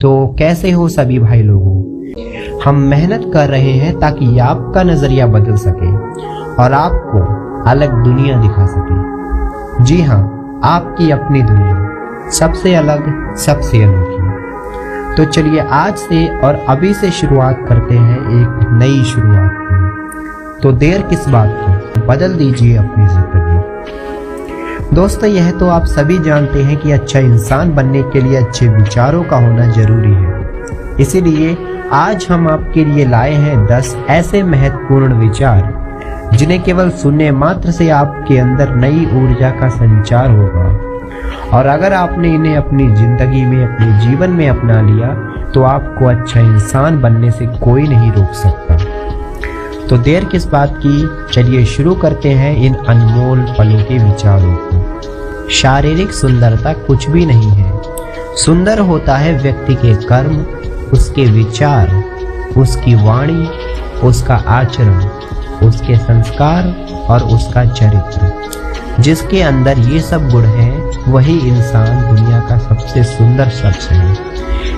तो कैसे हो सभी भाई लोगों। हम मेहनत कर रहे हैं ताकि आपका नजरिया बदल सके और आपको अलग दुनिया दिखा सके। जी हाँ, आपकी अपनी दुनिया सबसे अलग, सबसे अनोखी। तो चलिए आज से और अभी से शुरुआत करते हैं एक नई शुरुआत की। तो देर किस बात की, बदल दीजिए अपनी जिंदगी। दोस्तों, यह तो आप सभी जानते हैं कि अच्छा इंसान बनने के लिए अच्छे विचारों का होना जरूरी है। इसीलिए आज हम आपके लिए लाए हैं 10 ऐसे महत्वपूर्ण विचार जिन्हें केवल सुनने मात्र से आपके अंदर नई ऊर्जा का संचार होगा। और अगर आपने इन्हें अपनी जिंदगी में, अपने जीवन में अपना लिया तो आपको अच्छा इंसान बनने से कोई नहीं रोक सकता। तो देर किस बात की, चलिए शुरू करते हैं इन अनमोल पलों के विचारों को। शारीरिक सुंदरता कुछ भी नहीं है। सुंदर होता है व्यक्ति के कर्म, उसके विचार, उसकी वाणी, उसका आचरण, उसके संस्कार और उसका चरित्र। जिसके अंदर ये सब गुण हैं, वही इंसान दुनिया का सबसे सुंदर शख्स है।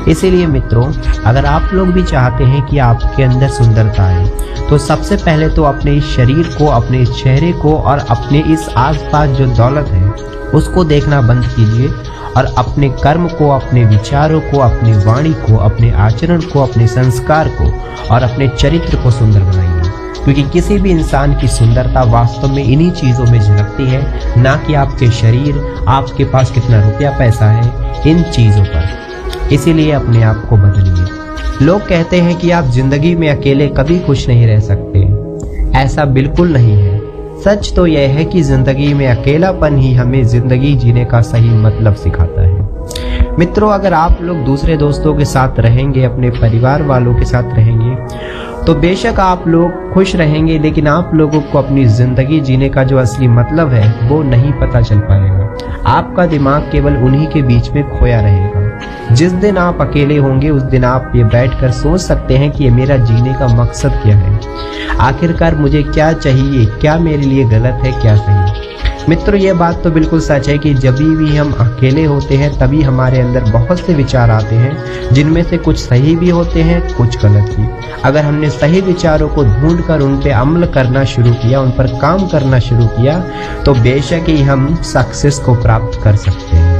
इसीलिए मित्रों, अगर आप लोग भी चाहते हैं कि आपके अंदर सुंदरता आए, तो सबसे पहले तो अपने इस शरीर को, अपने इस चेहरे को और अपने इस आसपास जो दौलत है उसको देखना बंद कीजिए और अपने कर्म को, अपने विचारों को, अपनी वाणी को, अपने आचरण को, अपने संस्कार को और अपने चरित्र को सुंदर बनाइए। क्योंकि किसी भी इंसान की सुंदरता वास्तव में इन्हीं चीजों में झलकती है, ना कि आपके शरीर, आपके पास कितना रुपया पैसा है, इन चीजों पर। इसीलिए अपने आप को बदलिए। लोग कहते हैं कि आप जिंदगी में अकेले कभी खुश नहीं रह सकते। ऐसा बिल्कुल नहीं है। सच तो यह है कि जिंदगी में अकेलापन ही हमें जिंदगी जीने का सही मतलब सिखाता है। मित्रों, अगर आप लोग दूसरे दोस्तों के साथ रहेंगे, अपने परिवार वालों के साथ रहेंगे, तो बेशक आप लोग खुश रहेंगे, लेकिन आप लोगों को अपनी जिंदगी जीने का जो असली मतलब है वो नहीं पता चल पाएगा। आपका दिमाग केवल उन्हीं के बीच में खोया रहेगा। जिस दिन आप अकेले होंगे उस दिन आप ये बैठकर सोच सकते हैं कि ये मेरा जीने का मकसद क्या है, आखिरकार मुझे क्या चाहिए, क्या मेरे लिए गलत है, क्या सही। मित्रों, ये बात तो बिल्कुल सच है कि जब भी हम अकेले होते हैं तभी हमारे अंदर बहुत से विचार आते हैं, जिनमें से कुछ सही भी होते हैं, कुछ गलत भी। अगर हमने सही विचारों को ढूंढकर उन पर अमल करना शुरू किया, उन पर काम करना शुरू किया, तो बेशक ही हम सक्सेस को प्राप्त कर सकते हैं।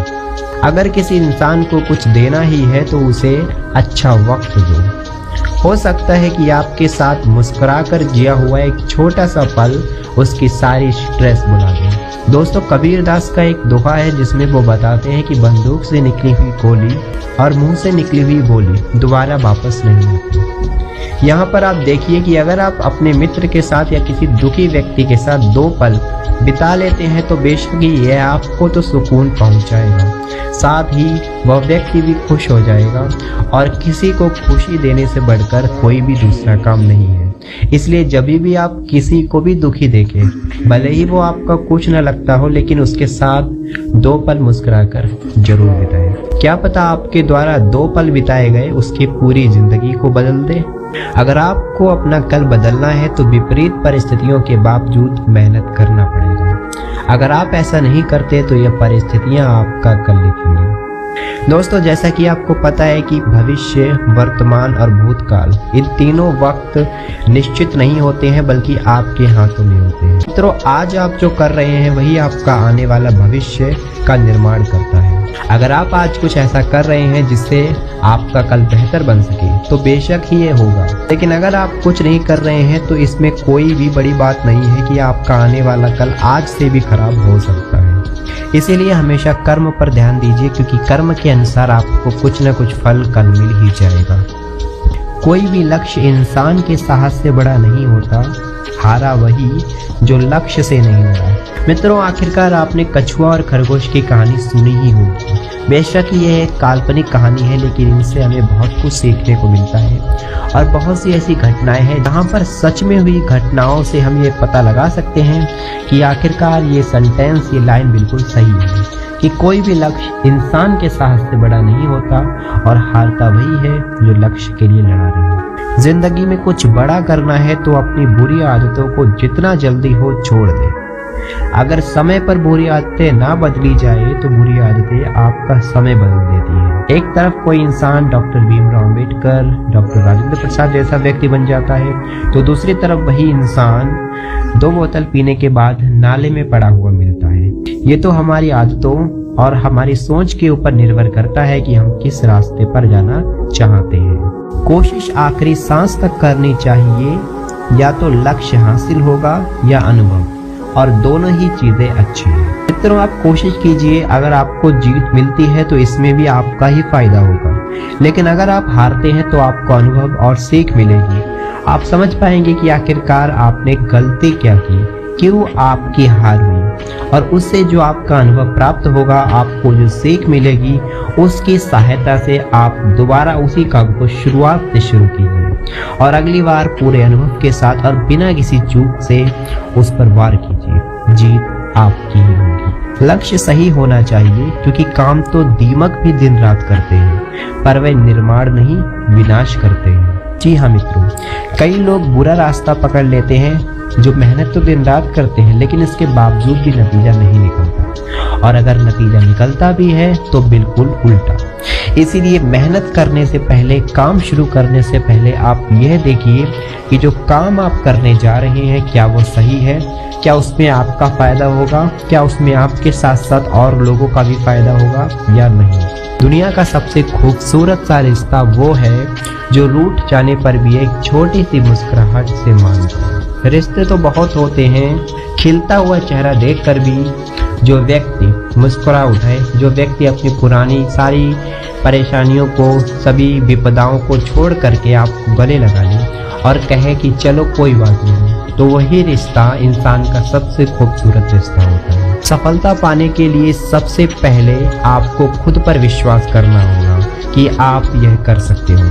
अगर किसी इंसान को कुछ देना ही है तो उसे अच्छा वक्त दो। हो सकता है कि आपके साथ मुस्कुराकर जिया हुआ एक छोटा सा पल उसकी सारी स्ट्रेस भुला दे। दोस्तों, कबीरदास का एक दोहा है जिसमें वो बताते हैं कि बंदूक से निकली हुई गोली और मुंह से निकली हुई बोली दोबारा वापस नहीं आती। यहाँ पर आप देखिए कि अगर आप अपने मित्र के साथ या किसी दुखी व्यक्ति के साथ 2 पल बिता लेते हैं तो बेशक ही यह आपको तो सुकून पहुंचाएगा, साथ ही वह व्यक्ति भी खुश हो जाएगा। और किसी को खुशी देने से बढ़कर कोई भी दूसरा काम नहीं है। इसलिए जब भी आप किसी को भी दुखी देखें, भले ही वो आपका कुछ न लगता हो, लेकिन उसके साथ 2 पल मुस्कुराकर जरूर बिताएं। क्या पता आपके द्वारा 2 पल बिताए गए उसकी पूरी जिंदगी को बदल दे। अगर आपको अपना कल बदलना है तो विपरीत परिस्थितियों के बावजूद मेहनत करना पड़ेगा। अगर आप ऐसा नहीं करते तो यह परिस्थितियां आपका कल लिखेंगे। दोस्तों, जैसा कि आपको पता है कि भविष्य, वर्तमान और भूतकाल, इन तीनों वक्त निश्चित नहीं होते हैं बल्कि आपके हाथों में होते हैं। मित्रों, आज आप जो कर रहे हैं वही आपका आने वाला भविष्य का निर्माण करता है। अगर आप आज कुछ ऐसा कर रहे हैं जिससे आपका कल बेहतर बन सके तो बेशक ही ये होगा। लेकिन अगर आप कुछ नहीं कर रहे हैं तो इसमें कोई भी बड़ी बात नहीं है कि आपका आने वाला कल आज से भी खराब हो सकता है। इसीलिए हमेशा कर्म पर ध्यान दीजिए, क्योंकि कर्म के अनुसार आपको कुछ न कुछ फल कल मिल ही जाएगा। कोई भी लक्ष्य इंसान के साहस से बड़ा नहीं होता, हारा वही जो लक्ष्य से नहीं लड़ा। मित्रों, आखिरकार आपने कछुआ और खरगोश की कहानी सुनी ही होगी। बेशक ये एक काल्पनिक कहानी है, लेकिन इनसे हमें बहुत कुछ सीखने को मिलता है। और बहुत सी ऐसी घटनाएं हैं जहां पर सच में हुई घटनाओं से हम ये पता लगा सकते हैं कि आखिरकार ये सेंटेंस, ये लाइन बिल्कुल सही है कि कोई भी लक्ष्य इंसान के साहस से बड़ा नहीं होता और हारता वही है जो लक्ष्य के लिए लड़ा रही है। जिंदगी में कुछ बड़ा करना है तो अपनी बुरी आदतों को जितना जल्दी हो छोड़ दे। अगर समय पर बुरी आदतें ना बदली जाए तो बुरी आदतें आपका समय बदल देती है। एक तरफ कोई इंसान डॉक्टर भीमराव अंबेडकर, डॉक्टर राजेंद्र प्रसाद जैसा व्यक्ति बन जाता है, तो दूसरी तरफ वही इंसान 2 बोतल पीने के बाद नाले में पड़ा हुआ मिलता है। ये तो हमारी आदतों और हमारी सोच के ऊपर निर्भर करता है कि हम किस रास्ते पर जाना चाहते हैं। कोशिश आखिरी सांस तक करनी चाहिए, या तो लक्ष्य हासिल होगा या अनुभव, और दोनों ही चीजें अच्छी हैं। मित्रों, आप कोशिश कीजिए, अगर आपको जीत मिलती है तो इसमें भी आपका ही फायदा होगा, लेकिन अगर आप हारते हैं तो आपको अनुभव और सीख मिलेगी। आप समझ पाएंगे कि आखिरकार आपने गलती क्या की, क्यों आपकी हार हुई, और उससे जो आपका अनुभव प्राप्त होगा, आपको जो सीख मिलेगी, उसकी सहायता से आप दोबारा उसी काम को शुरुआत से शुरू कीजिए और अगली बार पूरे अनुभव के साथ और बिना किसी चूक से उस पर वार कीजिए। जीत आपकी ही होगी। लक्ष्य सही होना चाहिए, क्योंकि काम तो दीमक भी दिन रात करते हैं, पर वे निर्माण नहीं विनाश करते हैं। जी हाँ मित्रों, कई लोग बुरा रास्ता पकड़ लेते हैं, जो मेहनत तो दिन रात करते हैं, लेकिन इसके बावजूद भी नतीजा नहीं निकलता, और अगर नतीजा निकलता भी है तो बिल्कुल उल्टा। इसीलिए मेहनत करने से पहले, काम शुरू करने से पहले आप यह देखिए कि जो काम आप करने जा रहे हैं क्या वो सही है, क्या उसमें आपका फायदा होगा, क्या उसमें आपके साथ साथ और लोगों का भी फायदा होगा या नहीं। दुनिया का सबसे खूबसूरत सा रिश्ता वो है जो रूठ जाने पर भी एक छोटी सी मुस्कुराहट से मानता है। रिश्ते तो बहुत होते हैं, खिलता हुआ चेहरा देखकर भी जो व्यक्ति मुस्कुरा उठाए, जो व्यक्ति अपनी पुरानी सारी परेशानियों को, सभी विपदाओं को छोड़ करके आपको गले लगा ले और कहे कि चलो कोई बात नहीं, तो वही रिश्ता इंसान का सबसे खूबसूरत रिश्ता होता है। सफलता पाने के लिए सबसे पहले आपको खुद पर विश्वास करना होगा कि आप यह कर सकते हो।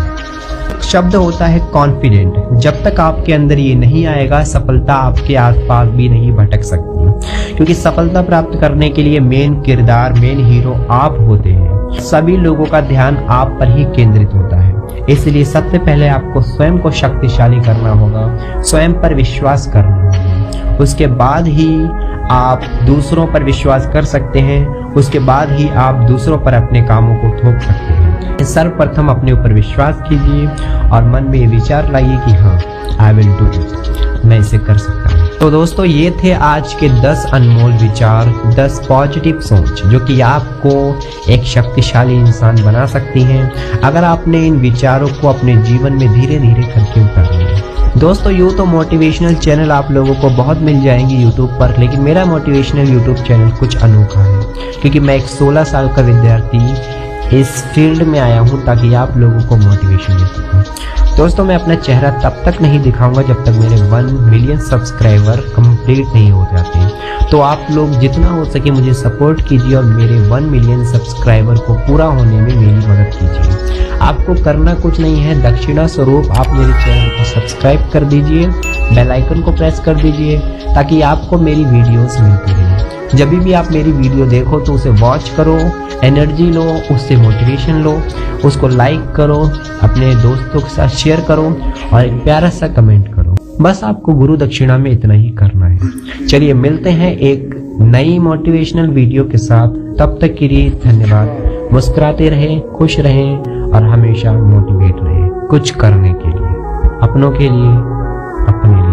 शब्द होता है कॉन्फिडेंट। जब तक आपके अंदर ये नहीं आएगा, सफलता आपके आसपास भी नहीं भटक सकती, क्योंकि सफलता प्राप्त करने के लिए मेन किरदार, मेन हीरो आप होते हैं। सभी लोगों का ध्यान आप पर ही केंद्रित होता है। इसलिए सबसे पहले आपको स्वयं को शक्तिशाली करना होगा, स्वयं पर विश्वास करना होगा। उसके बाद ही आप दूसरों पर विश्वास कर सकते हैं, उसके बाद ही आप दूसरों पर अपने कामों को थोप सकते हैं। सर्वप्रथम अपने ऊपर विश्वास कीजिए और मन में ये विचार लाइए कि हाँ, आई विल डू इट, मैं इसे कर सकता हूँ। तो दोस्तों, ये थे आज के 10 अनमोल विचार, 10 पॉजिटिव सोच, जो कि आपको एक शक्तिशाली इंसान बना सकती हैं, अगर आपने इन विचारों को अपने जीवन में धीरे धीरे करके उतार लिया। दोस्तों, यूँ तो मोटिवेशनल चैनल आप लोगों को बहुत मिल जाएंगे यूट्यूब पर, लेकिन मेरा मोटिवेशनल यूट्यूब चैनल कुछ अनोखा है, क्योंकि मैं एक 16 साल का विद्यार्थी इस फील्ड में आया हूँ ताकि आप लोगों को मोटिवेशन दे सकूँ। दोस्तों, मैं अपना चेहरा तब तक नहीं दिखाऊंगा जब तक मेरे 1 मिलियन सब्सक्राइबर कंप्लीट नहीं हो जाते। तो आप लोग जितना हो सके मुझे सपोर्ट कीजिए और मेरे 1 मिलियन सब्सक्राइबर को पूरा होने में मेरी मदद कीजिए। आपको करना कुछ नहीं है, दक्षिणा स्वरूप आप मेरे चैनल को सब्सक्राइब कर दीजिए, बेल आइकन को प्रेस कर दीजिए, ताकि आपको मेरी वीडियोस मिलती रहें। जब भी आप मेरी वीडियो देखो तो उसे वॉच करो, एनर्जी लो, उससे मोटिवेशन लो, उसको लाइक करो, अपने दोस्तों के साथ शेयर करो और एक प्यारा सा कमेंट करो। बस आपको गुरु दक्षिणा में इतना ही करना है। चलिए मिलते हैं एक नई मोटिवेशनल वीडियो के साथ। तब तक के लिए धन्यवाद। मुस्कुराते रहें, खुश रहें और हमेशा मोटिवेट रहें कुछ करने के लिए, अपनों के लिए, अपने लिए।